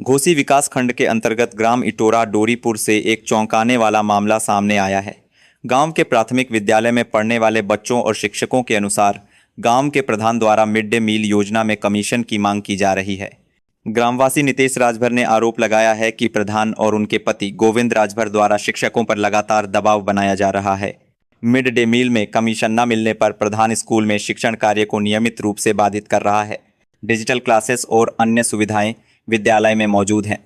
घोसी विकास खंड के अंतर्गत ग्राम इटोरा डोरीपुर से एक चौंकाने वाला मामला सामने आया है। गांव के प्राथमिक विद्यालय में पढ़ने वाले बच्चों और शिक्षकों के अनुसार गांव के प्रधान द्वारा मिड डे मील योजना में कमीशन की मांग की जा रही है। ग्रामवासी नितेश राजभर ने आरोप लगाया है कि प्रधान और उनके पति गोविंद राजभर द्वारा शिक्षकों पर लगातार दबाव बनाया जा रहा है। मिड डे मील में कमीशन न मिलने पर प्रधान स्कूल में शिक्षण कार्य को नियमित रूप से बाधित कर रहा है। डिजिटल क्लासेस और अन्य सुविधाएं विद्यालय में मौजूद हैं,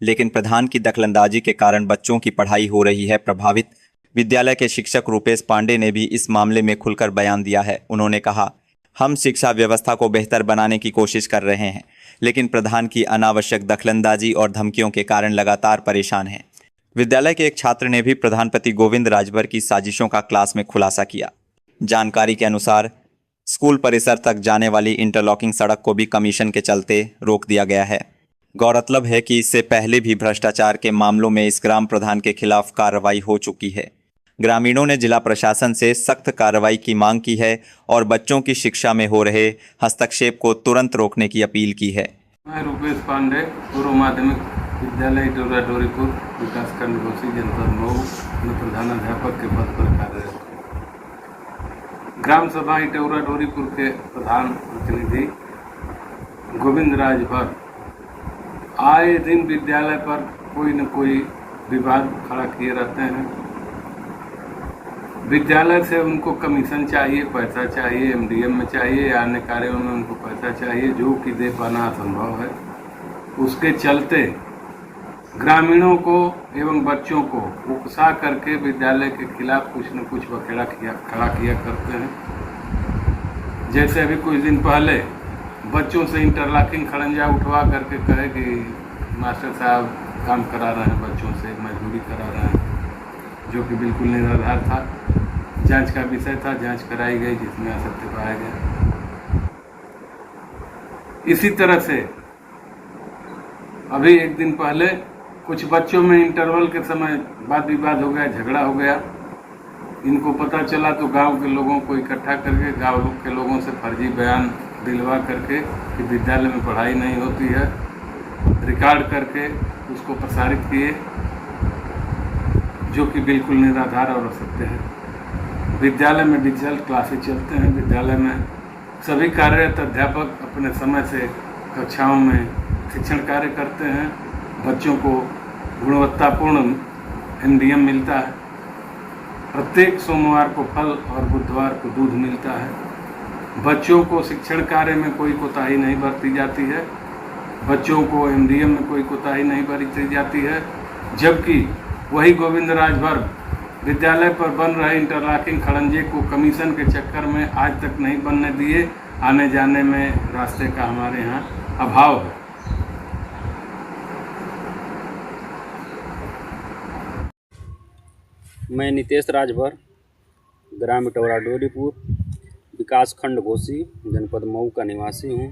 लेकिन प्रधान की दखलंदाजी के कारण बच्चों की पढ़ाई हो रही है प्रभावित। विद्यालय के शिक्षक रूपेश पांडे ने भी इस मामले में खुलकर बयान दिया है। उन्होंने कहा, हम शिक्षा व्यवस्था को बेहतर बनाने की कोशिश कर रहे हैं, लेकिन प्रधान की अनावश्यक दखलंदाजी और धमकियों के कारण लगातार परेशान हैं। विद्यालय के एक छात्र ने भी प्रधानपति गोविंद राजभर की साजिशों का क्लास में खुलासा किया। जानकारी के अनुसार स्कूल परिसर तक जाने वाली इंटरलॉकिंग सड़क को भी कमीशन के चलते रोक दिया गया है। गौरतलब है कि इससे पहले भी भ्रष्टाचार के मामलों में इस ग्राम प्रधान के खिलाफ कार्रवाई हो चुकी है। ग्रामीणों ने जिला प्रशासन से सख्त कार्रवाई की मांग की है और बच्चों की शिक्षा में हो रहे हस्तक्षेप को तुरंत रोकने की अपील की है। मैं रूपेश पांडे, पूर्व माध्यमिक विद्यालय इटोरा डोरीपुर विकासखंड घोसी जनपद मऊ में प्रधानाध्यापक के पद पर कार्यरत हूँ। ग्राम सभा इटोरा डोरीपुर के प्रधान प्रतिनिधि गोविंद राजभर आए दिन विद्यालय पर कोई न कोई विवाद खड़ा किए रहते हैं। विद्यालय से उनको कमीशन चाहिए, पैसा चाहिए, एमडीएम में चाहिए या अन्य कार्यों में उनको पैसा चाहिए, जो कि दे पाना असंभव है। उसके चलते ग्रामीणों को एवं बच्चों को उकसा करके विद्यालय के खिलाफ कुछ न कुछ बखेड़ा खड़ा किया करते हैं। जैसे अभी कुछ दिन पहले बच्चों से इंटरलॉकिंग खड़ंजा उठवा करके कहे कि मास्टर साहब काम करा रहे हैं, बच्चों से मजदूरी करा रहे हैं, जो कि बिल्कुल निराधार था। जांच का विषय था, जांच कराई गई जिसमें असत्य पाया गया। इसी तरह से अभी एक दिन पहले कुछ बच्चों में इंटरवल के समय वाद विवाद हो गया, झगड़ा हो गया। इनको पता चला तो गांव के लोगों को इकट्ठा करके गांव के लोगों से फर्जी बयान दिलवा करके कि विद्यालय में पढ़ाई नहीं होती है, रिकॉर्ड करके उसको प्रसारित किए, जो कि बिल्कुल निराधार और असत्य है। विद्यालय में डिजिटल क्लासेस चलते हैं। विद्यालय में सभी कार्यरत अध्यापक अपने समय से कक्षाओं में शिक्षण कार्य करते हैं। बच्चों को गुणवत्तापूर्ण एमडीएम मिलता है। प्रत्येक सोमवार को फल और बुधवार को दूध मिलता है। बच्चों को शिक्षण कार्य में कोई कोताही नहीं बरती जाती है। बच्चों को एमडीएम में कोई कोताही नहीं बरती जाती है। जबकि वही गोविंद राजभर विद्यालय पर बन रहे इंटरलॉकिंग खड़ंजे को कमीशन के चक्कर में आज तक नहीं बनने दिए। आने जाने में रास्ते का हमारे यहाँ अभाव है। मैं नितेश राजभर, ग्राम इटोरा डोरीपुर विकास खंड घोसी जनपद मऊ का निवासी हूँ।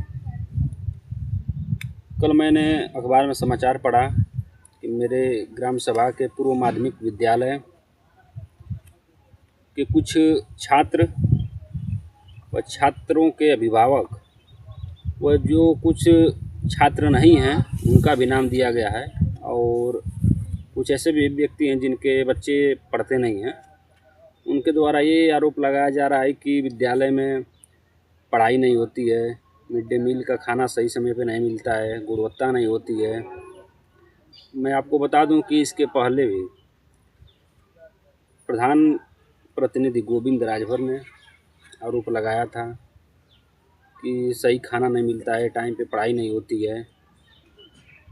कल मैंने अखबार में समाचार पढ़ा कि मेरे ग्राम सभा के पूर्व माध्यमिक विद्यालय के कुछ छात्र व छात्रों के अभिभावक व जो कुछ छात्र नहीं हैं उनका भी नाम दिया गया है, और कुछ ऐसे भी व्यक्ति हैं जिनके बच्चे पढ़ते नहीं हैं। उनके द्वारा ये आरोप लगाया जा रहा है कि विद्यालय में पढ़ाई नहीं होती है, मिड डे मील का खाना सही समय पे नहीं मिलता है, गुणवत्ता नहीं होती है। मैं आपको बता दूं कि इसके पहले भी प्रधान प्रतिनिधि गोविंद राजभर ने आरोप लगाया था कि सही खाना नहीं मिलता है, टाइम पे पढ़ाई नहीं होती है,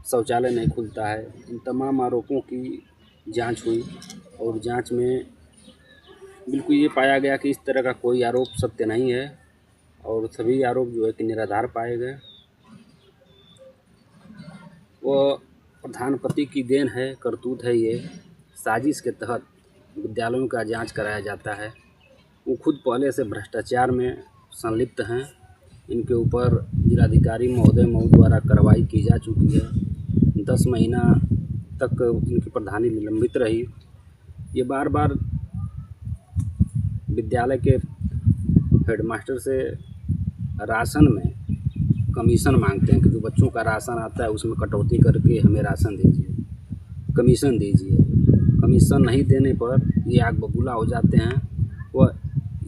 शौचालय नहीं खुलता है। इन तमाम आरोपों की जांच हुई और जांच में बिल्कुल ये पाया गया कि इस तरह का कोई आरोप सत्य नहीं है और सभी आरोप जो है कि निराधार पाए गए। वह प्रधानपति की देन है, करतूत है। ये साजिश के तहत विद्यालयों का जांच कराया जाता है। वो खुद पहले से भ्रष्टाचार में संलिप्त हैं। इनके ऊपर जिलाधिकारी महोदय मऊ द्वारा कार्रवाई की जा चुकी है। 10 महीना तक इनकी प्रधानी निलंबित रही। ये बार बार विद्यालय के हेडमास्टर से राशन में कमीशन मांगते हैं कि जो बच्चों का राशन आता है उसमें कटौती करके हमें राशन दीजिए, कमीशन दीजिए। कमीशन नहीं देने पर ये आग बबूला हो जाते हैं। वह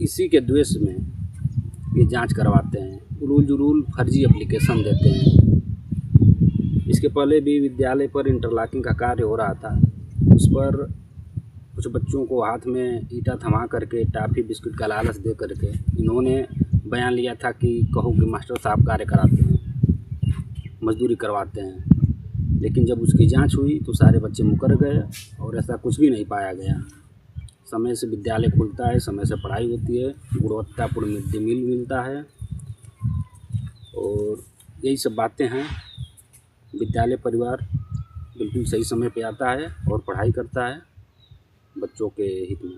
इसी के द्वेष में ये जांच करवाते हैं, उलूल जुलूल फर्जी एप्लीकेशन देते हैं। इसके पहले भी विद्यालय पर इंटरलॉकिंग का कार्य हो रहा था। उस पर कुछ बच्चों को हाथ में ईंटा थमा करके टॉफ़ी बिस्कुट का लालच दे करके इन्होंने बयान लिया था कि कहो कि मास्टर साहब कार्य कराते हैं, मजदूरी करवाते हैं। लेकिन जब उसकी जांच हुई तो सारे बच्चे मुकर गए और ऐसा कुछ भी नहीं पाया गया। समय से विद्यालय खुलता है, समय से पढ़ाई होती है, गुणवत्तापूर्ण मिड डे मील मिलता है और यही सब बातें हैं। विद्यालय परिवार बिल्कुल सही समय पे आता है और पढ़ाई करता है बच्चों के हित में।